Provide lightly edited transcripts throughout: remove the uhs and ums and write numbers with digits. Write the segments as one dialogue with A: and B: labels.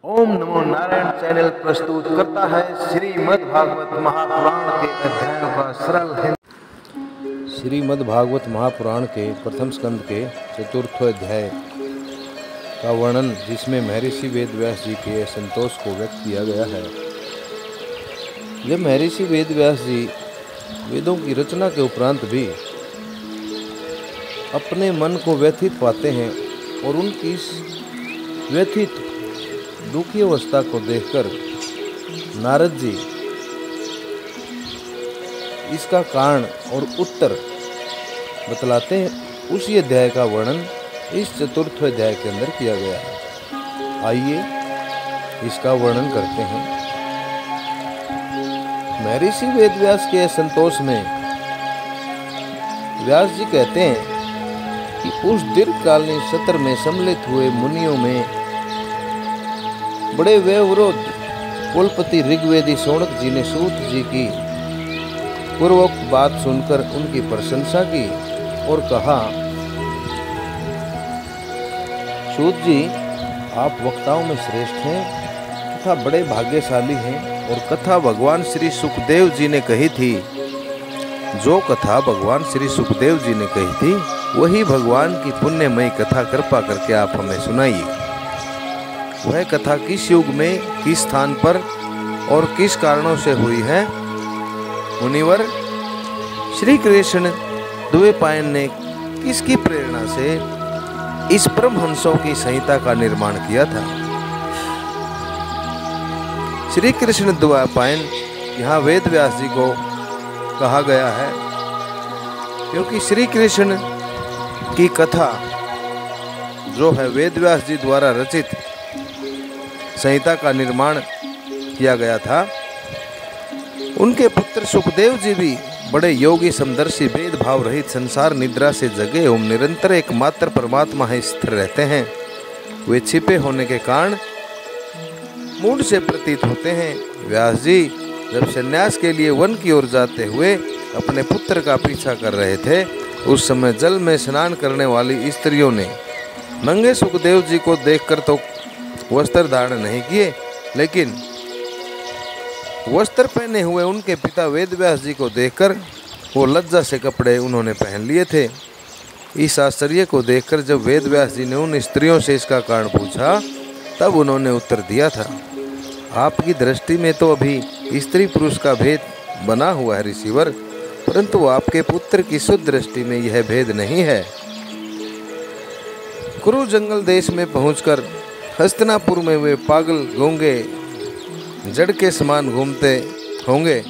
A: ओम नमो Narayan channel प्रस्तुत करता है श्रीमद् भागवत महापुराण के अध्यायों का सरल हिंदी।
B: श्रीमद् भागवत महापुराण के प्रथम स्कंद के चतुर्थ अध्याय का वर्णन, जिसमें महर्षि वेद व्यास जी के संतोष को व्यक्त किया गया है। जब महर्षि वेद व्यास जी वेदों की रचना के उपरांत भी अपने मन को व्यथित पाते हैं और उनकी इस व्यथित दुखी अवस्था को देखकर नारद जी इसका कारण और उत्तर बतलाते हैं। उसी अध्याय का वर्णन इस चतुर्थ अध्याय के अंदर किया गया है। आइए इसका वर्णन करते हैं। महर्षि वेद व्यास के संतोष में व्यास जी कहते हैं कि उस दीर्घकालीन सत्र में सम्मिलित हुए मुनियों में बड़े व्यवरोध कुलपति ऋग्वेदी शौनक जी ने सूत जी की पूर्वोक्त बात सुनकर उनकी प्रशंसा की और कहा, सूत जी, आप वक्ताओं में श्रेष्ठ हैं तथा बड़े भाग्यशाली हैं। और कथा भगवान श्री सुखदेव जी ने कही थी, जो कथा भगवान श्री सुखदेव जी ने कही थी वही भगवान की पुण्यमयी कथा कृपा करके आप हमें सुनाइए। वह कथा किस युग में, किस स्थान पर और किस कारणों से हुई है? मुनिवर, श्री कृष्ण द्वैपायन ने किसकी प्रेरणा से इस परमहंसों की संहिता का निर्माण किया था? श्री कृष्ण द्वैपायन यहाँ वेद व्यास जी को कहा गया है, क्योंकि श्री कृष्ण की कथा जो है वेद व्यास जी द्वारा रचित संहिता का निर्माण किया गया था। उनके पुत्र सुखदेव जी भी बड़े योगी समदर्शी भेदभाव रहित संसार निद्रा से जगे एवं निरंतर एकमात्र परमात्मा है स्थिर रहते हैं। वे छिपे होने के कारण मूड से प्रतीत होते हैं। व्यास जी जब संन्यास के लिए वन की ओर जाते हुए अपने पुत्र का पीछा कर रहे थे, उस समय जल में स्नान करने वाली स्त्रियों ने नंगे सुखदेव जी को देखकर तो वस्त्र धारण नहीं किए, लेकिन वस्त्र पहने हुए उनके पिता वेद व्यास जी को देखकर वो लज्जा से कपड़े उन्होंने पहन लिए थे। इस आश्चर्य को देखकर जब वेद व्यास जी ने उन स्त्रियों से इसका कारण पूछा, तब उन्होंने उत्तर दिया था, आपकी दृष्टि में तो अभी स्त्री पुरुष का भेद बना हुआ है ऋषिवर, परंतु आपके पुत्र की शुद्ध दृष्टि में यह भेद नहीं है। कुरु जंगल देश में पहुंचकर हस्तिनापुर में वे पागल गूंगे जड़ के समान घूमते होंगे।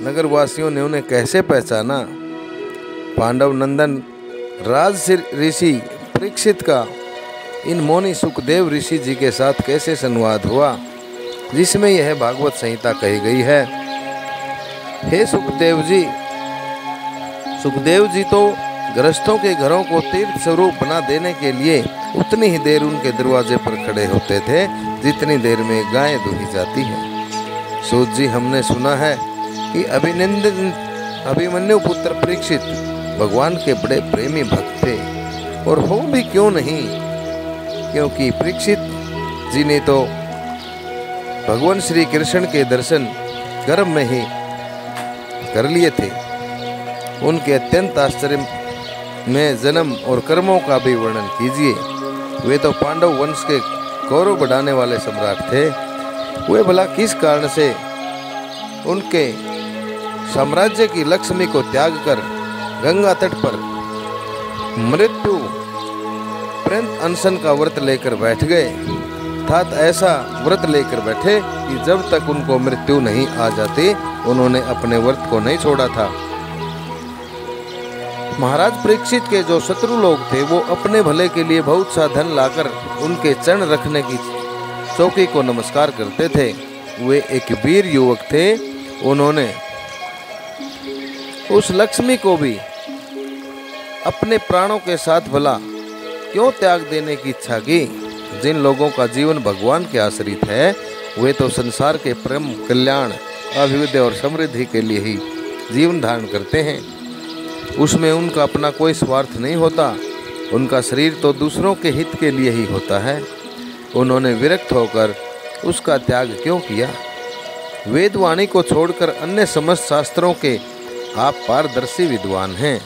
B: नगरवासियों ने उन्हें कैसे पहचाना? पांडव नंदन राज ऋषि परीक्षित का इन मौनी सुखदेव ऋषि जी के साथ कैसे संवाद हुआ, जिसमें यह भागवत संहिता कही गई है। हे सुखदेव जी तो गृहस्थों के घरों को तीर्थ स्वरूप बना देने के लिए उतनी ही देर उनके दरवाजे पर खड़े होते थे जितनी देर में गायें दूही जाती हैं। सूत जी, हमने सुना है कि अभिमन्यु पुत्र परीक्षित भगवान के बड़े प्रेमी भक्त थे, और हो भी क्यों नहीं, क्योंकि परीक्षित जी ने तो भगवान श्री कृष्ण के दर्शन गर्भ में ही कर लिए थे। उनके अत्यंत आश्चर्य में जन्म और कर्मों का भी वर्णन कीजिए। वे तो पांडव वंश के गौरव बढ़ाने वाले सम्राट थे। वे भला किस कारण से उनके साम्राज्य की लक्ष्मी को त्याग कर गंगा तट पर मृत्यु पर्यंत अनशन का व्रत लेकर बैठ गए, अर्थात ऐसा व्रत लेकर बैठे कि जब तक उनको मृत्यु नहीं आ जाती उन्होंने अपने व्रत को नहीं छोड़ा था। महाराज परीक्षित के जो शत्रु लोग थे वो अपने भले के लिए बहुत सा धन लाकर उनके चरण रखने की चौकी को नमस्कार करते थे। वे एक वीर युवक थे। उन्होंने उस लक्ष्मी को भी अपने प्राणों के साथ भला क्यों त्याग देने की इच्छा की? जिन लोगों का जीवन भगवान के आश्रित है वे तो संसार के परम कल्याण, अभिवृद्धि और समृद्धि के लिए ही जीवन धारण करते हैं। उसमें उनका अपना कोई स्वार्थ नहीं होता। उनका शरीर तो दूसरों के हित के लिए ही होता है। उन्होंने विरक्त होकर उसका त्याग क्यों किया? वेदवाणी को छोड़कर अन्य समस्त शास्त्रों के आप पारदर्शी विद्वान हैं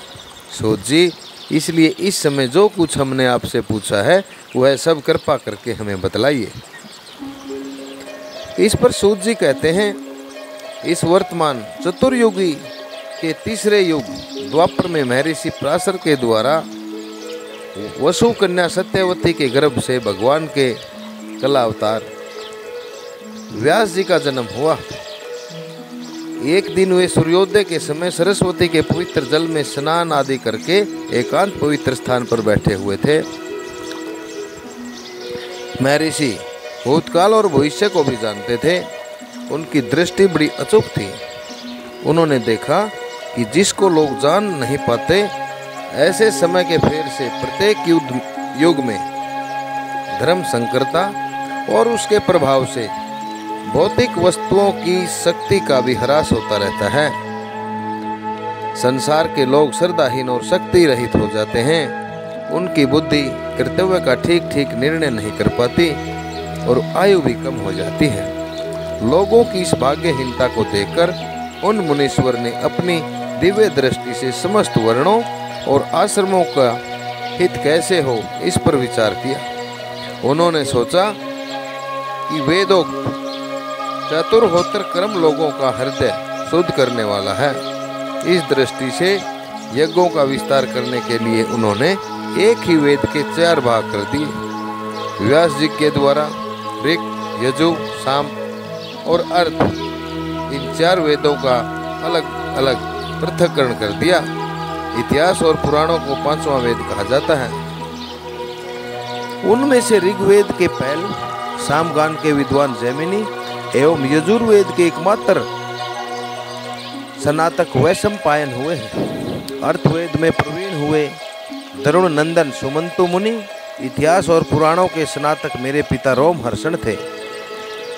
B: सूत जी, इसलिए इस समय जो कुछ हमने आपसे पूछा है वह सब कृपा करके हमें बतलाइए। इस पर सूत जी कहते हैं, इस वर्तमान चतुर्युगी के तीसरे युग द्वापर में महर्षि पराशर के द्वारा वसु कन्या सत्यवती के गर्भ से भगवान के कला अवतार व्यास जी का जन्म हुआ। एक दिन वे सूर्योदय के समय सरस्वती के पवित्र जल में स्नान आदि करके एकांत पवित्र स्थान पर बैठे हुए थे। महर्षि भूतकाल और भविष्य को भी जानते थे। उनकी दृष्टि बड़ी अचूक थी। उन्होंने देखा कि जिसको लोग जान नहीं पाते, ऐसे समय के फेर से प्रत्येक युग में धर्म संकरता और उसके प्रभाव से भौतिक वस्तुओं की शक्ति का भी ह्रास होता रहता है। संसार के लोग श्रद्धाहीन और शक्ति रहित हो जाते हैं। उनकी बुद्धि कर्तव्य का ठीक ठीक निर्णय नहीं कर पाती और आयु भी कम हो जाती है। लोगों की इस भाग्यहीनता को देखकर उन मुनीश्वर ने अपनी दिव्य दृष्टि से समस्त वर्णों और आश्रमों का हित कैसे हो इस पर विचार किया। उन्होंने सोचा कि वेदोक्त चतुर्होत्र क्रम लोगों का हृदय शुद्ध करने वाला है। इस दृष्टि से यज्ञों का विस्तार करने के लिए उन्होंने एक ही वेद के 4 भाग कर दिए। व्यास जी के द्वारा ऋक्, यजु, साम और अर्थ, इन 4 वेदों का अलग अलग पृथक्करण कर दिया। इतिहास और पुराणों को 5वां वेद कहा जाता है। उनमें से ऋग्वेद के पैल, सामगान के विद्वान जैमिनी एवं यजुर्वेद के एकमात्र स्नातक वैशंपायन हुए हैं। अर्थवेद में प्रवीण हुए तरुण नंदन सुमंतु मुनि, इतिहास और पुराणों के स्नातक मेरे पिता रोमहर्षण थे।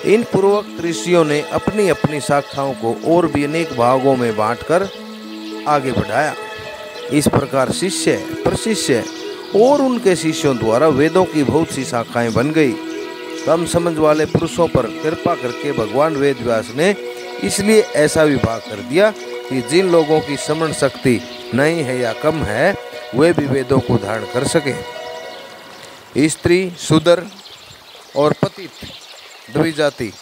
B: इन पूर्वोक्त ऋषियों ने अपनी अपनी शाखाओं को और भी अनेक भागों में बांटकर आगे बढ़ाया। इस प्रकार शिष्य, प्रशिष्य और उनके शिष्यों द्वारा वेदों की बहुत सी शाखाएं बन गई। कम समझ वाले पुरुषों पर कृपा करके भगवान वेद व्यास ने इसलिए ऐसा विभाग कर दिया कि जिन लोगों की समरण शक्ति नहीं है या कम है, वे भी वेदों को धारण कर सके। स्त्री, शूद्र और पतित द्विजाति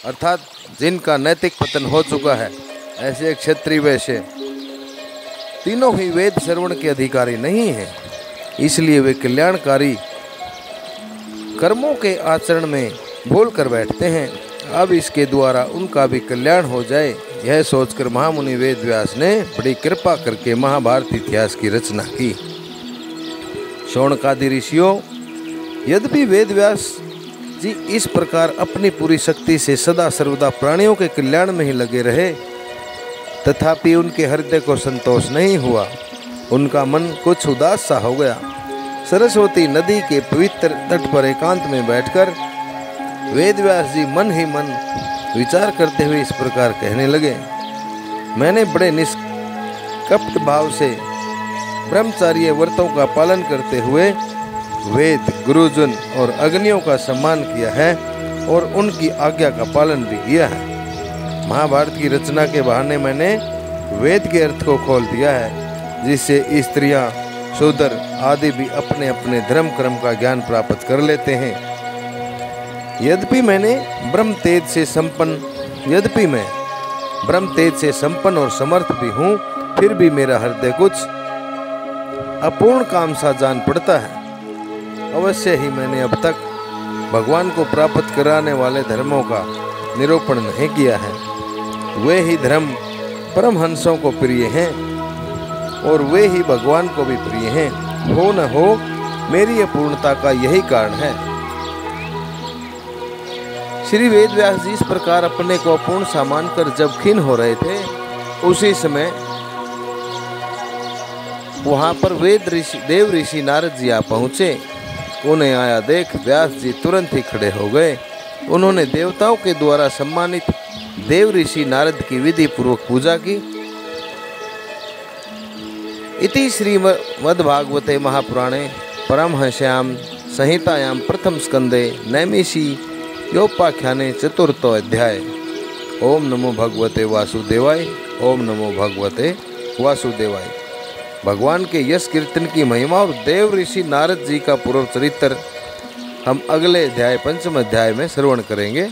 B: अर्थात जिनका नैतिक पतन हो चुका है, ऐसे क्षत्रिय वैश्य तीनों ही वेद श्रवण के अधिकारी नहीं हैं। इसलिए वे कल्याणकारी कर्मों के आचरण में भूल कर बैठते हैं। अब इसके द्वारा उनका भी कल्याण हो जाए, यह सोचकर महामुनि वेद व्यास ने बड़ी कृपा करके महाभारत इतिहास की रचना की। शौनकादि ऋषियों, यद्यपि वेद व्यास जी इस प्रकार अपनी पूरी शक्ति से सदा सर्वदा प्राणियों के कल्याण में ही लगे रहे, तथापि उनके हृदय को संतोष नहीं हुआ। उनका मन कुछ उदास सा हो गया। सरस्वती नदी के पवित्र तट पर एकांत में बैठकर वेदव्यास जी मन ही मन विचार करते हुए इस प्रकार कहने लगे, मैंने बड़े निष्कपट भाव से ब्रह्मचार्य व्रतों का पालन करते हुए वेद, गुरुजन और अग्नियों का सम्मान किया है और उनकी आज्ञा का पालन भी किया है। महाभारत की रचना के बहाने मैंने वेद के अर्थ को खोल दिया है, जिससे स्त्रियां, शूद्र आदि भी अपने अपने धर्म कर्म का ज्ञान प्राप्त कर लेते हैं। यद्यपि मैं ब्रह्म तेज से संपन्न और समर्थ भी हूँ, फिर भी मेरा हृदय कुछ अपूर्ण काम सा जान पड़ता है। अवश्य ही मैंने अब तक भगवान को प्राप्त कराने वाले धर्मों का निरूपण नहीं किया है। वे ही धर्म परमहंसों को प्रिय हैं और वे ही भगवान को भी प्रिय हैं। हो न हो, मेरी अपूर्णता का यही कारण है। श्री वेदव्यास जी इस प्रकार अपने को अपूर्ण सा मानकर जब खिन्न हो रहे थे, उसी समय वहां पर देव ऋषि नारद जी आ पहुँचे। उन्हें आया देख व्यास जी तुरंत ही खड़े हो गए। उन्होंने देवताओं के द्वारा सम्मानित देव ऋषि नारद की विधि पूर्वक पूजा की। इति श्रीमद्भागवते महापुराणे परमहंस्यां संहितायां प्रथम स्कंदे नैमिषी योपाख्याने चतुर्थो अध्याय। ओम नमो भगवते वासुदेवाय। ओम नमो भगवते वासुदेवाय। भगवान के यश कीर्तन की महिमा और देव ऋषि नारद जी का पूर्व चरित्र हम अगले अध्याय पंचम अध्याय में श्रवण करेंगे।